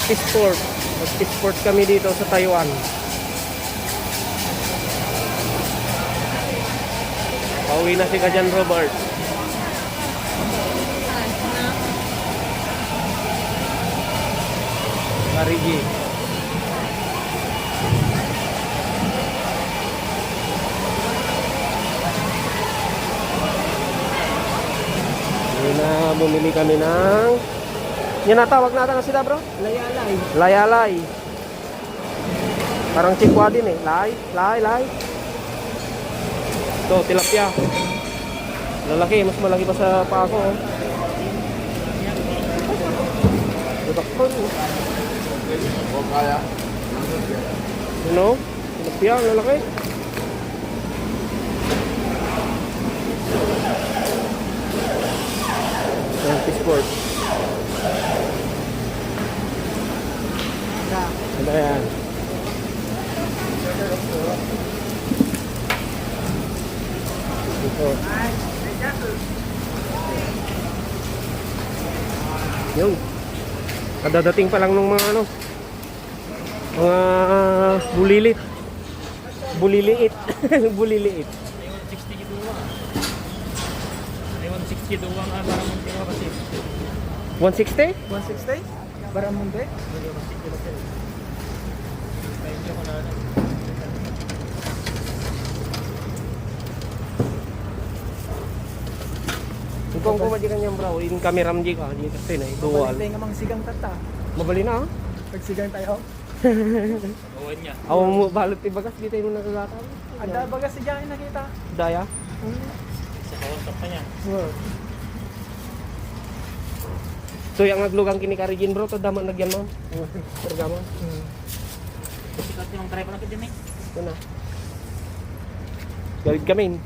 Magpisport. Magpisport kami dito sa Taiwan. Pauwi na si Kajan Robert. Marigi. Yun na, bumili kami ng... Yan na, tawag natin na sila bro? Layalay. Layalay. Parang chikwa din eh. Lay. Ito, tilapia. Lalaki, mas malaki pa sa pako. Oh. Butakon. Ano? Tilapia, lalaki. Yan, P-Sport. Ano yan? Ito. Yung kadadating pa lang ng mga ano, mga buliliit. Buliliit. Buliliit. 160 doang. 160 doang para muntingan kasi. 160? 160? Baramunde? Kung kumajikan niya bro, in camera mo ka, di kasi na ituwal. Mabalik tayo nga mga sigang tata. Mabali na ah. Pag sigang tayo. Gawin niya. Aw mo balot ibagas dito mo nagagatan. Anda baga si Jai nakita. Daya. Sa kausap pa niya. So yang naglugang kini ka Regine bro, to dama nagyan mo. Pergamo. Sikat yung try pa na kita ni. Ito na. Gawid kami.